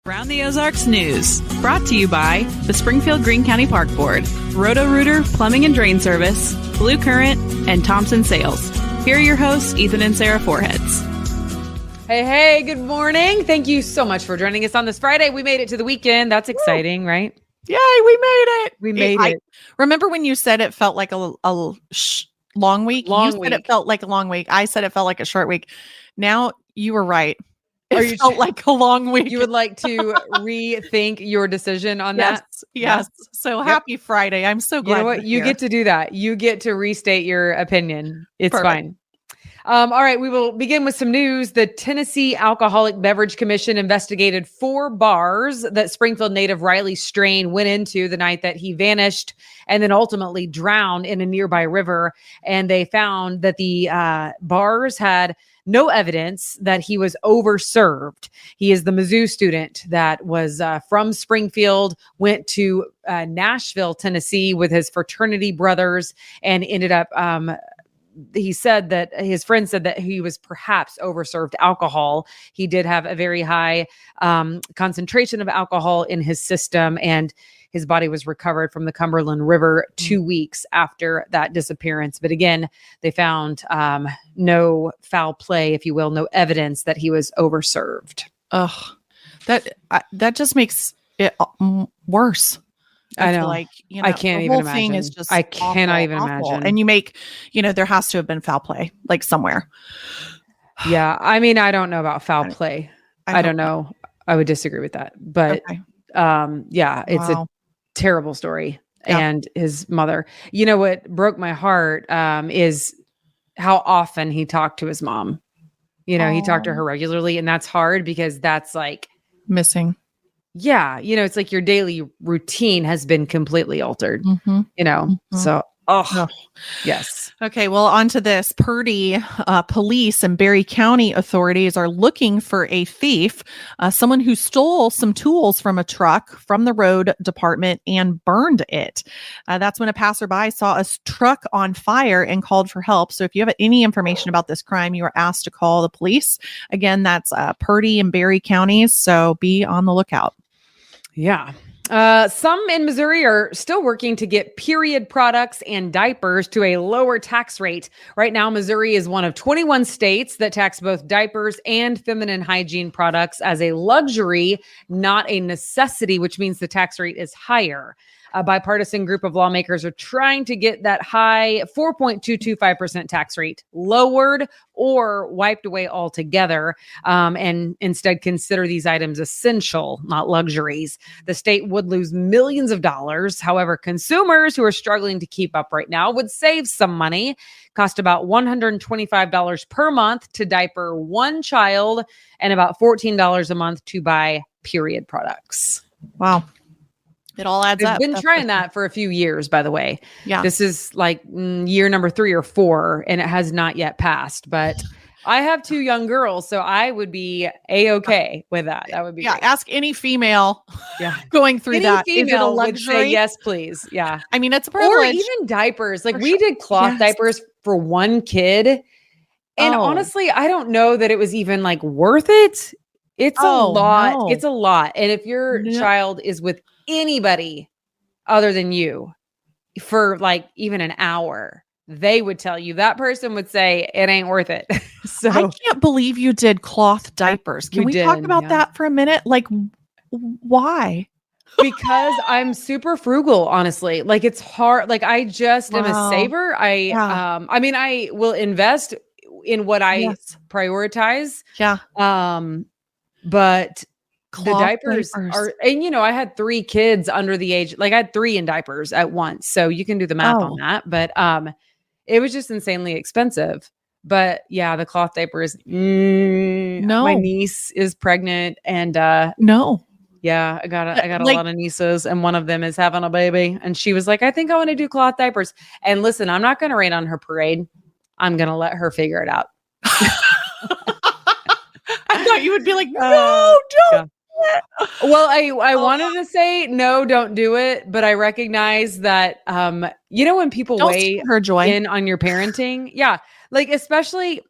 Around the Ozarks News, brought to you by the Springfield Greene County Park Board, Roto-Rooter Plumbing and Drain Service, Blue Current, and Thompson Sales. Here are your hosts, Ethan and Sarah Foreheads. Hey, good morning. Thank you so much for joining us on this Friday. We made it to the weekend. That's exciting, right? Yay, we made it. We made it. Remember when you said it felt like a long week? Said it felt like a long week. I said it felt like a short week. Now you were right. It felt like a long week. You would like to rethink your decision on that? Yes. So happy Friday. I'm so glad. You know what? You get to do that. You get to restate your opinion. It's Perfect. Fine. All right. We will begin with some news. The Tennessee Alcoholic Beverage Commission investigated 4 bars that Springfield native Riley Strain went into the night that he vanished and then ultimately drowned in a nearby river. And they found that the bars had no evidence that he was overserved. He is the Mizzou student that was from Springfield, went to Nashville, Tennessee with his fraternity brothers, and ended up, he said that his friend said that he was perhaps overserved alcohol. He did have a very high concentration of alcohol in his system, and his body was recovered from the Cumberland River 2 weeks after that disappearance. But again, they found no foul play, if you will, no evidence that he was overserved. Ugh, that just makes it worse. I know. Like, I can't even imagine. Thing is just I cannot even imagine. And you make, there has to have been foul play, like somewhere. Yeah. I mean, I don't know about foul play. I don't know. I would disagree with that. But okay. It's a terrible story. Yeah. And his mother, what broke my heart is how often he talked to his mom. He talked to her regularly, and that's hard because that's like missing. Yeah. It's like your daily routine has been completely altered, So, yes. Okay. Well, on to this. Purdy police and Berry County authorities are looking for a thief, someone who stole some tools from a truck from the road department and burned it. That's when a passerby saw a truck on fire and called for help. So if you have any information about this crime, you are asked to call the police. Again, that's Purdy and Berry counties. So be on the lookout. Yeah. Some in Missouri are still working to get period products and diapers to a lower tax rate. Right now, Missouri is one of 21 states that tax both diapers and feminine hygiene products as a luxury, not a necessity, which means the tax rate is higher. A bipartisan group of lawmakers are trying to get that high 4.225% tax rate lowered or wiped away altogether, and instead consider these items essential, not luxuries. The state would lose millions of dollars. However, consumers who are struggling to keep up right now would save some money. Cost about $125 per month to diaper one child and about $14 a month to buy period products. Wow. It all adds up. I've been trying that for a few years, by the way. Yeah. This is like year number 3 or 4, and it has not yet passed. But I have 2 young girls, so I would be A-okay with that. That would be great. Ask any female going through any that. Female is it a would luxury? say yes, please. Yeah. I mean, it's a privilege. Or even diapers. Like we did cloth diapers for one kid. And honestly, I don't know that it was even like worth it. It's a lot. No. It's a lot. And if your child is with anybody other than you for like even an hour, they would tell you, that person would say it ain't worth it. So I can't believe you did cloth diapers. Can we talk about that for a minute? Like, why? Because I'm super frugal, honestly. Like it's hard. Like I just am a saver. I mean, I will invest in what I prioritize. Yeah. But Cloth the diapers are, and I had 3 kids under the age, like I had 3 in diapers at once. So you can do the math on that. But it was just insanely expensive. But yeah, the cloth diapers. No, my niece is pregnant, and yeah, I got a lot of nieces, and one of them is having a baby, and she was like, I think I want to do cloth diapers. And listen, I'm not going to rain on her parade. I'm going to let her figure it out. I thought you would be like, no, don't. Well, I wanted to say no, don't do it, but I recognize that when people weigh her joy in on your parenting, like especially,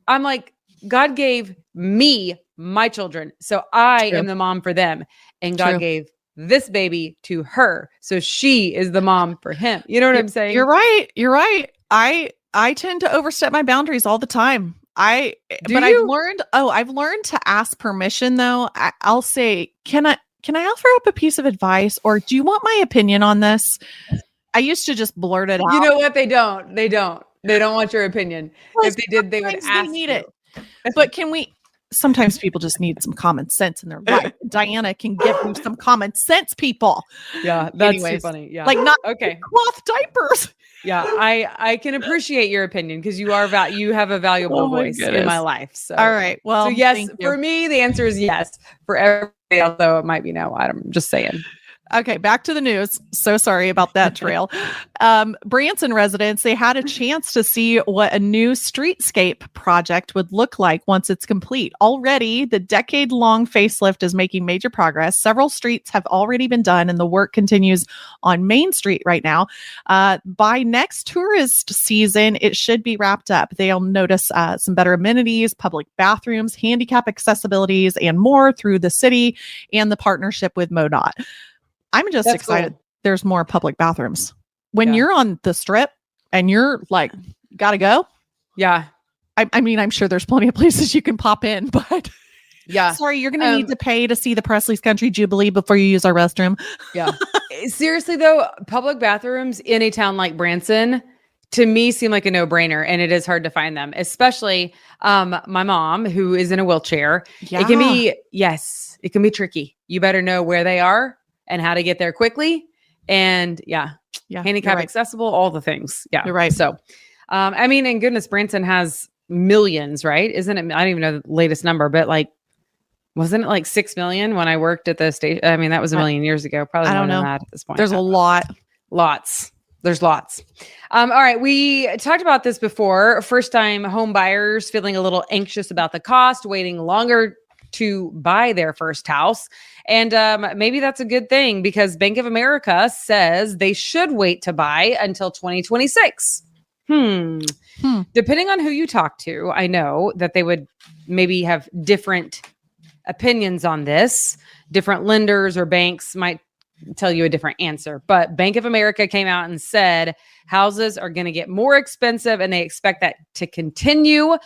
I'm like, God gave me my children. So I am the mom for them. And God gave this baby to her. So she is the mom for him. You know what I'm saying? You're right. You're right. I tend to overstep my boundaries all the time. I've learned to ask permission though. I'll say, can I offer up a piece of advice, or do you want my opinion on this? I used to just blurt it out. You know what? They don't want your opinion. Well, if they did, they would ask need you. it. But sometimes people just need some common sense in their life. Diana can give you some common sense, people. Yeah, that's too funny. Yeah. Like not okay. cloth diapers. Yeah, I can appreciate your opinion because you have a valuable voice in my life. So all right. Well, so yes, for me, the answer is yes. For everybody else, though, it might be no. I'm just saying. Okay, back to the news. So sorry about that trail. Branson residents, they had a chance to see what a new streetscape project would look like once it's complete. Already, the decade-long facelift is making major progress. Several streets have already been done, and the work continues on Main Street right now. By next tourist season, it should be wrapped up. They'll notice some better amenities, public bathrooms, handicap accessibilities, and more through the city and the partnership with MoDOT. I'm just excited. Cool. There's more public bathrooms. When you're on the strip and you're like, gotta go. Yeah. I mean, I'm sure there's plenty of places you can pop in, but yeah. Sorry, you're going to need to pay to see the Presley's Country Jubilee before you use our restroom. Yeah. Seriously though, public bathrooms in a town like Branson, to me, seem like a no-brainer, and it is hard to find them, especially my mom, who is in a wheelchair. Yeah. It can be tricky. You better know where they are and how to get there quickly. And handicap accessible, all the things. Yeah. You're right. So, I mean, and goodness, Branson has millions, right? Isn't it? I don't even know the latest number, but like, wasn't it like 6 million when I worked at the station? I mean, that was a million years ago. Probably I don't know that at this point. There's a lot. There's lots. All right. We talked about this before. First time home buyers feeling a little anxious about the cost, waiting longer to buy their first house. And maybe that's a good thing because Bank of America says they should wait to buy until 2026. Depending on who you talk to, I know that they would maybe have different opinions on this. Different lenders or banks might tell you a different answer. But Bank of America came out and said houses are going to get more expensive, and they expect that to continue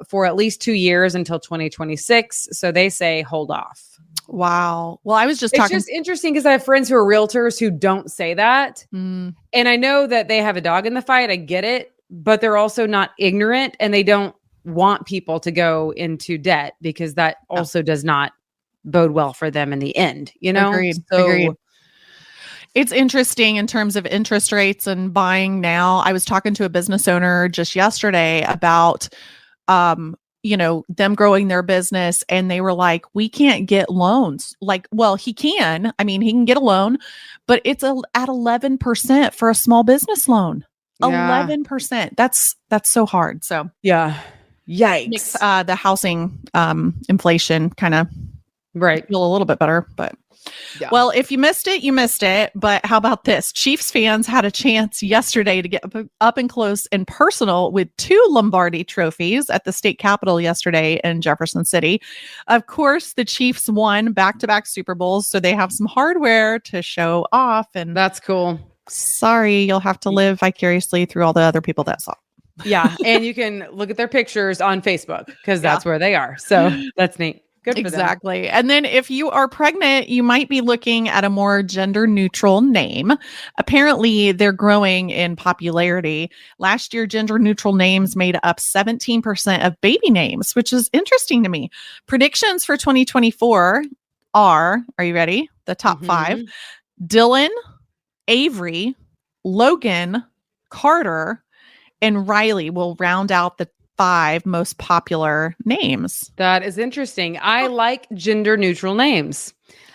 for at least 2 years until 2026. So they say hold off. Wow. Well, I was just talking. It's just interesting because I have friends who are realtors who don't say that. And I know that they have a dog in the fight. I get it, but they're also not ignorant, and they don't want people to go into debt because that also does not bode well for them in the end, you know? Agreed. It's interesting in terms of interest rates and buying now. I was talking to a business owner just yesterday about, them growing their business, and they were like, we can't get loans. Like, well, he can get a loan, but it's at 11% for a small business loan. 11%. That's so hard. So yeah. Yikes. Makes the housing inflation kind of feel a little bit better, but well, if you missed it, you missed it. But how about this? Chiefs fans had a chance yesterday to get up and close and personal with 2 Lombardi trophies at the state capitol yesterday in Jefferson City. Of course, the Chiefs won back-to-back Super Bowls, so they have some hardware to show off. And that's cool. Sorry, you'll have to live vicariously through all the other people that saw. Yeah, and you can look at their pictures on Facebook because that's where they are. So that's neat. Good for exactly. Them. And then if you are pregnant, you might be looking at a more gender neutral name. Apparently, they're growing in popularity. Last year, gender neutral names made up 17% of baby names, which is interesting to me. Predictions for 2024 are you ready? The top 5. Dylan, Avery, Logan, Carter, and Riley will round out the 5 most popular names. That is interesting. I like gender neutral names.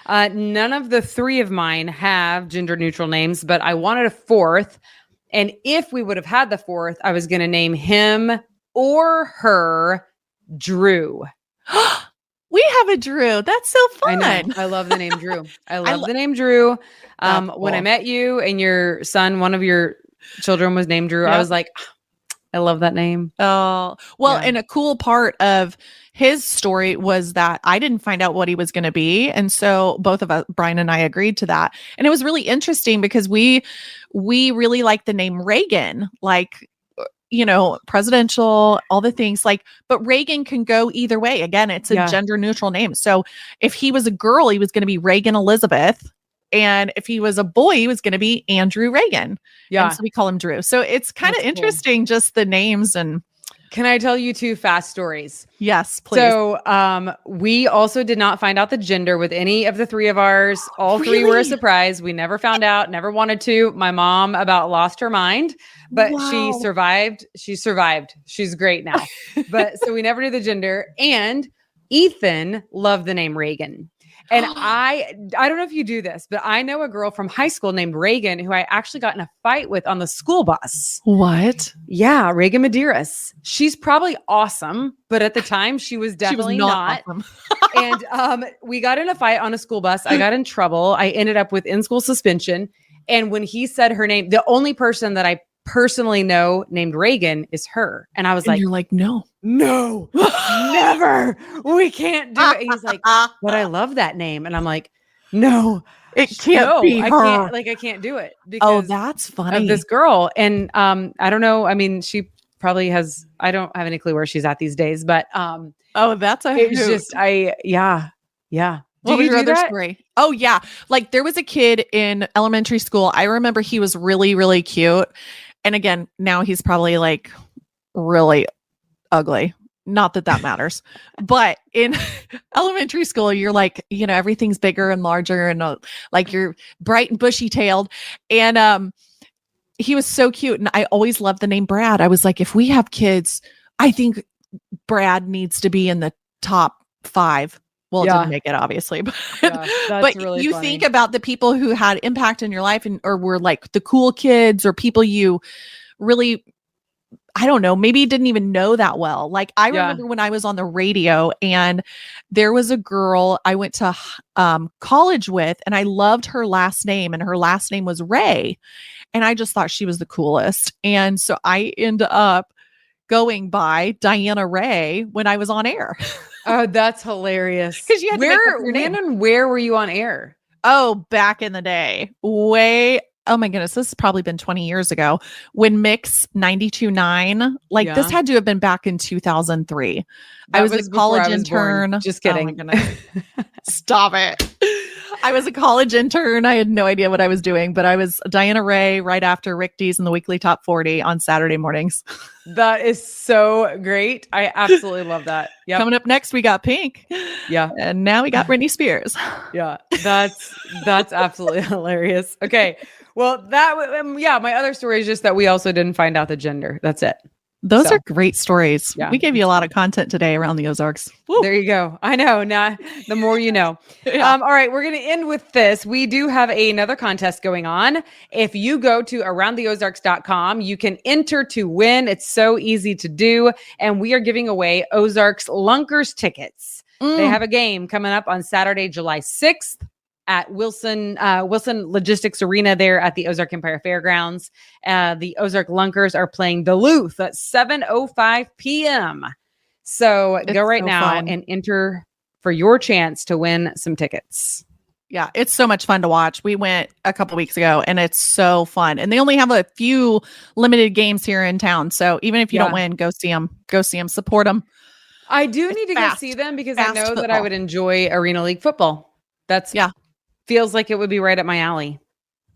None of the 3 of mine have gender neutral names, but I wanted a 4th. And if we would have had the 4th, I was going to name him or her Drew. We have a Drew. That's so fun. I know. I love the name Drew. I love the name Drew. Cool. When I met you and your son, one of your children was named Drew, I was like, I love that name. Oh, well, and a cool part of his story was that I didn't find out what he was going to be. And so both of us, Brian and I, agreed to that. And it was really interesting because we really like the name Reagan, like, presidential, all the things but Reagan can go either way. Again, it's a gender neutral name. So if he was a girl, he was going to be Reagan Elizabeth. And if he was a boy, he was going to be Andrew Reagan. Yeah. And so we call him Drew. So it's kind of interesting, cool. Just the names. And can I tell you 2 fast stories? Yes, please. So we also did not find out the gender with any of the 3 of ours. All 3 were a surprise. We never found out, never wanted to. My mom about lost her mind, but she survived. She survived. She's great now. But so we never knew the gender. And Ethan loved the name Reagan. And I don't know if you do this, but I know a girl from high school named Reagan who I actually got in a fight with on the school bus. What? Yeah, Reagan Medeiros. She's probably awesome, but at the time she was definitely not. Awesome. And we got in a fight on a school bus. I got in trouble. I ended up with in-school suspension. And when he said her name, the only person that I personally know named Reagan is her. And I was like, you're like, no, never. We can't do it. He's like, but I love that name. And I'm like, no, it can't be her. I can't do it because that's funny. Of this girl. And I don't know. I mean, she probably has, I don't have any clue where she's at these days, but that's a it was just yeah. What was your other story? Oh yeah. Like there was a kid in elementary school. I remember he was really, really cute. And again, now he's probably like really ugly. Not that matters, but in elementary school, you're like, everything's bigger and larger and like you're bright and bushy tailed. And he was so cute. And I always loved the name Brad. I was like, if we have kids, I think Brad needs to be in the top 5. Well, it didn't make it, obviously, but, but really you funny. Think about the people who had impact in your life or were like the cool kids or people you really, I don't know, maybe didn't even know that well. Like I remember when I was on the radio and there was a girl I went to college with and I loved her last name and her last name was Ray. And I just thought she was the coolest. And so I ended up going by Diana Ray when I was on air. Oh, that's hilarious. Because you had when and where were you on air? Oh, back in the day. Oh my goodness, this has probably been 20 years ago when Mix 92.9, this had to have been back in 2003. I was a college intern. Born. Just kidding. Oh my goodness. Stop it. I was a college intern. I had no idea what I was doing, but I was Diana Ray right after Rick Dees in the weekly top 40 on Saturday mornings. That is so great. I absolutely love that. Yep. Coming up next, we got Pink. Yeah. And now we got Britney Spears. Yeah. That's absolutely hilarious. Okay. Well, my other story is just that we also didn't find out the gender. That's it. Those are great stories. Yeah. We gave you a lot of content today around the Ozarks. Woo. There you go. I know. Now, the more you know. Yeah. All right. We're going to end with this. We do have another contest going on. If you go to aroundtheozarks.com, you can enter to win. It's so easy to do. And we are giving away Ozarks Lunkers tickets. They have a game coming up on Saturday, July 6th. At Wilson Logistics Arena there at the Ozark Empire Fairgrounds. The Ozark Lunkers are playing Duluth at 7:05 p.m. So go right now and enter for your chance to win some tickets. Yeah, it's so much fun to watch. We went a couple weeks ago and it's so fun. And they only have a few limited games here in town. So even if you don't win, go see them. Go see them. Support them. I do need to go see them because I know that I would enjoy Arena League football. Feels like it would be right up my alley.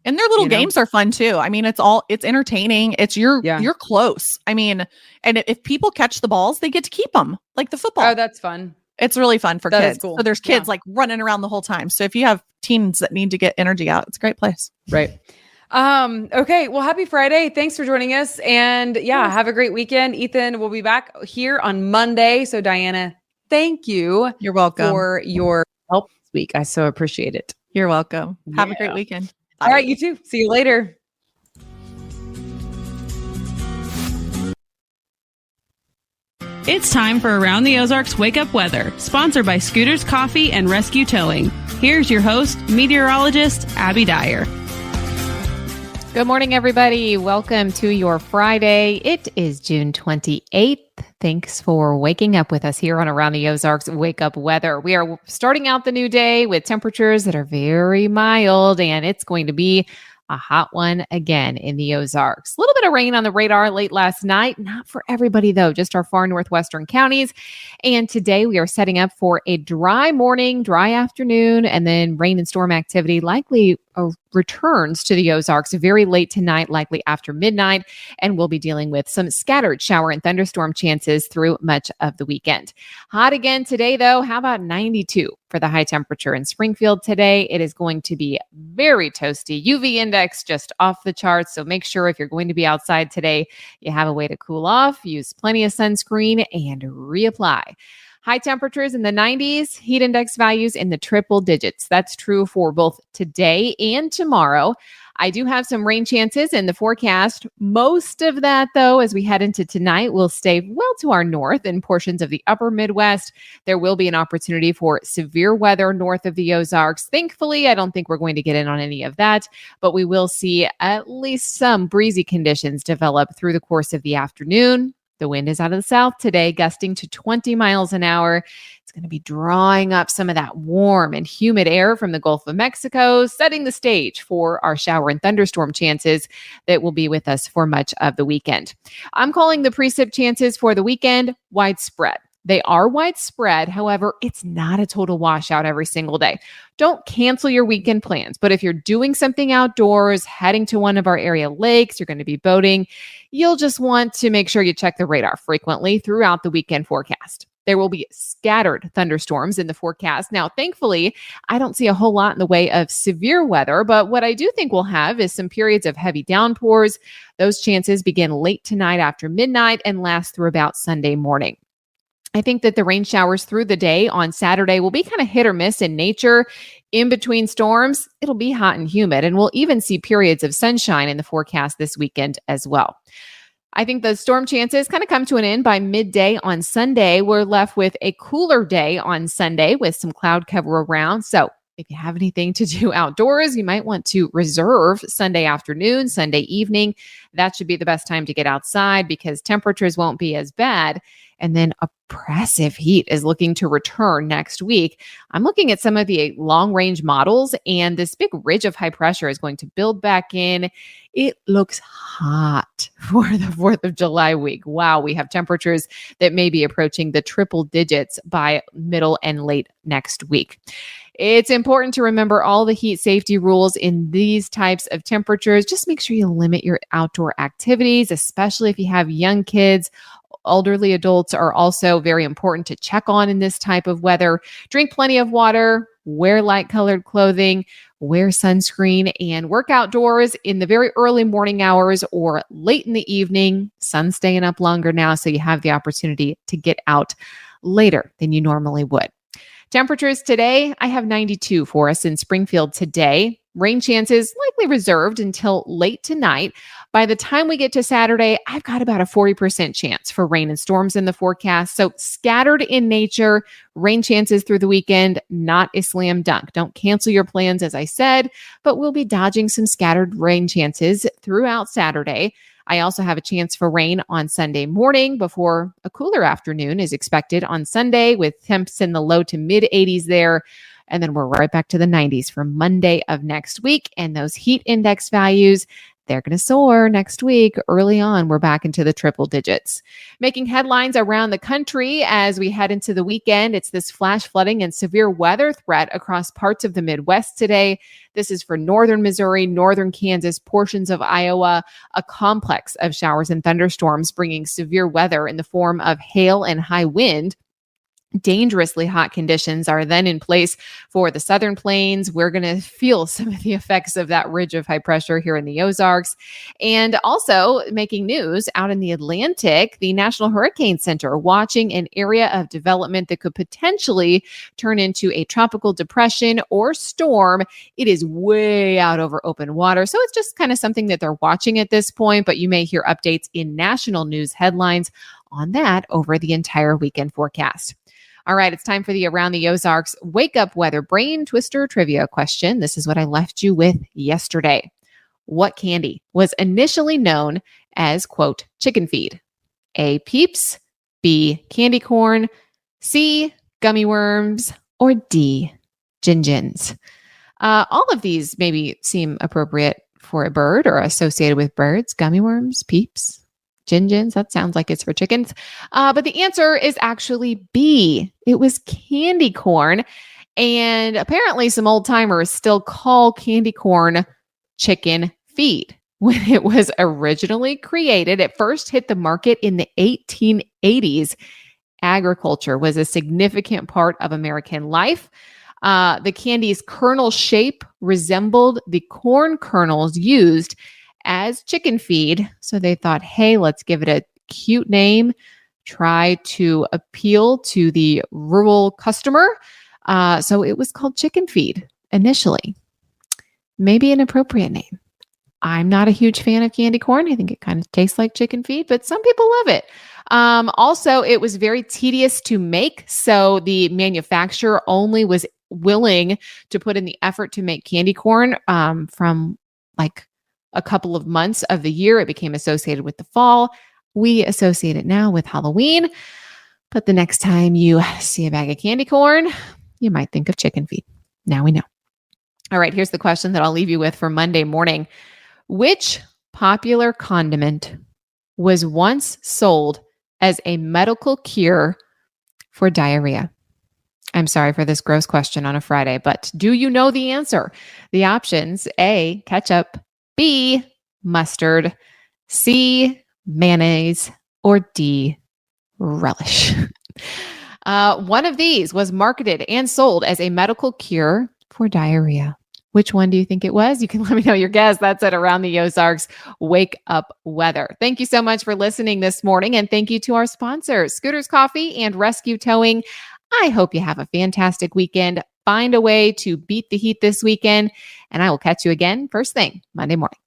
And their little games are fun too. I mean, it's entertaining. It's you're close. I mean, and if people catch the balls, they get to keep them like the football. Oh, that's fun. It's really fun for kids. Cool. So there's kids like running around the whole time. So if you have teens that need to get energy out, it's a great place. Right. Okay. Well, happy Friday. Thanks for joining us. And have a great weekend. Ethan will be back here on Monday. So Diana, thank you. You're welcome for your help this week. I so appreciate it. You're welcome. Have a great weekend. Bye. All right, you too. See you later. It's time for Around the Ozarks Wake Up Weather, sponsored by Scooters Coffee and Rescue Towing. Here's your host, meteorologist Abby Dyer. Good morning, everybody. Welcome to your Friday. It is June 28th. Thanks for waking up with us here on Around the Ozarks Wake Up Weather. We are starting out the new day with temperatures that are very mild, and it's going to be a hot one again in the Ozarks. A little bit of rain on the radar late last night. Not for everybody, though, just our far northwestern counties. And today we are setting up for a dry morning, dry afternoon, and then rain and storm activity likely returns to the Ozarks very late tonight, likely after midnight, and we'll be dealing with some scattered shower and thunderstorm chances through much of the weekend. Hot again today, though. How about 92 for the high temperature in Springfield today? It is going to be very toasty. UV index just off the charts, so make sure if you're going to be outside today, you have a way to cool off, use plenty of sunscreen, and reapply. High temperatures in the 90s, heat index values in the triple digits. That's true for both today and tomorrow. I do have some rain chances in the forecast. Most of that, though, as we head into tonight, will stay well to our north in portions of the upper Midwest. There will be an opportunity for severe weather north of the Ozarks. Thankfully, I don't think we're going to get in on any of that, but we will see at least some breezy conditions develop through the course of the afternoon. The wind is out of the south today, gusting to 20 miles an hour. It's going to be drawing up some of that warm and humid air from the Gulf of Mexico, setting the stage for our shower and thunderstorm chances that will be with us for much of the weekend. I'm calling the precip chances for the weekend widespread. They are widespread. However, it's not a total washout every single day. Don't cancel your weekend plans. But if you're doing something outdoors, heading to one of our area lakes, you're going to be boating, you'll just want to make sure you check the radar frequently throughout the weekend forecast. There will be scattered thunderstorms in the forecast. Now, thankfully, I don't see a whole lot in the way of severe weather, but what I do think we'll have is some periods of heavy downpours. Those chances begin late tonight after midnight and last through about Sunday morning. I think that the rain showers through the day on Saturday will be kind of hit or miss in nature. In between storms, it'll be hot and humid, and we'll even see periods of sunshine in the forecast this weekend as well. I think the storm chances kind of come to an end by midday on Sunday. We're left with a cooler day on Sunday with some cloud cover around. So if you have anything to do outdoors, you might want to reserve Sunday afternoon, Sunday evening. That should be the best time to get outside because temperatures won't be as bad. And then oppressive heat is looking to return next week. I'm looking at some of the long-range models, and this big ridge of high pressure is going to build back in. It looks hot for the 4th of July week. Wow, we have temperatures that may be approaching the triple digits by middle and late next week. It's important to remember all the heat safety rules in these types of temperatures. Just make sure you limit your outdoor activities, especially if you have young kids. Elderly adults are also very important to check on in this type of weather. Drink plenty of water, wear light-colored clothing, wear sunscreen, and work outdoors in the very early morning hours or late in the evening. Sun's staying up longer now, so you have the opportunity to get out later than you normally would. Temperatures today, I have 92 for us in Springfield today. Rain chances likely reserved until late tonight. By the time we get to Saturday, I've got about a 40% chance for rain and storms in the forecast. So scattered in nature, rain chances through the weekend, not a slam dunk. Don't cancel your plans, as I said, but we'll be dodging some scattered rain chances throughout Saturday. I also have a chance for rain on Sunday morning before a cooler afternoon is expected on Sunday with temps in the low to mid 80s there. And then we're right back to the 90s for Monday of next week. And those heat index values, they're going to soar next week. Early on, we're back into the triple digits. Making headlines around the country as we head into the weekend, it's this flash flooding and severe weather threat across parts of the Midwest today. This is for northern Missouri, northern Kansas, portions of Iowa, a complex of showers and thunderstorms bringing severe weather in the form of hail and high wind. Dangerously hot conditions are then in place for the southern plains. We're going to feel some of the effects of that ridge of high pressure here in the Ozarks. And also making news out in the Atlantic, the National Hurricane Center watching an area of development that could potentially turn into a tropical depression or storm. It is way out over open water. So it's just kind of something that they're watching at this point, but you may hear updates in national news headlines on that over the entire weekend forecast. All right, it's time for the Around the Ozarks Wake Up Weather Brain Twister Trivia question. This is what I left you with yesterday. what candy was initially known as, quote, chicken feed? A, Peeps, B, candy corn, C, gummy worms, or D, Gin-Gins? All of these maybe seem appropriate for a bird or associated with birds. Gummy worms, Peeps, Gin-Gins. That sounds like it's for chickens. But the answer is actually B. It was candy corn. And apparently some old timers still call candy corn chicken feed. When it was originally created, it first hit the market in the 1880s. Agriculture was a significant part of American life. The candy's kernel shape resembled the corn kernels used as chicken feed. So they thought, hey, let's give it a cute name, try to appeal to the rural customer. So it was called chicken feed initially. Maybe an appropriate name. I'm not a huge fan of candy corn. I think it kind of tastes like chicken feed, but some people love it. Also, it was very tedious to make. So the manufacturer only was willing to put in the effort to make candy corn from like a couple of months of the year. It became associated with the fall. We associate it now with Halloween. But the next time you see a bag of candy corn, you might think of chicken feed. Now we know. All right, here's the question that I'll leave you with for Monday morning. Which popular condiment was once sold as a medical cure for diarrhea? I'm sorry for this gross question on a Friday, but do you know the answer? The options: A, ketchup, B, mustard, C, mayonnaise, or D, relish. One of these was marketed and sold as a medical cure for diarrhea. Which one do you think it was? You can let me know your guess. That's at Around the Ozarks Wake Up Weather. Thank you so much for listening this morning. And thank you to our sponsors, Scooters Coffee and Rescue Towing. I hope you have a fantastic weekend. Find a way to beat the heat this weekend. And I will catch you again first thing Monday morning.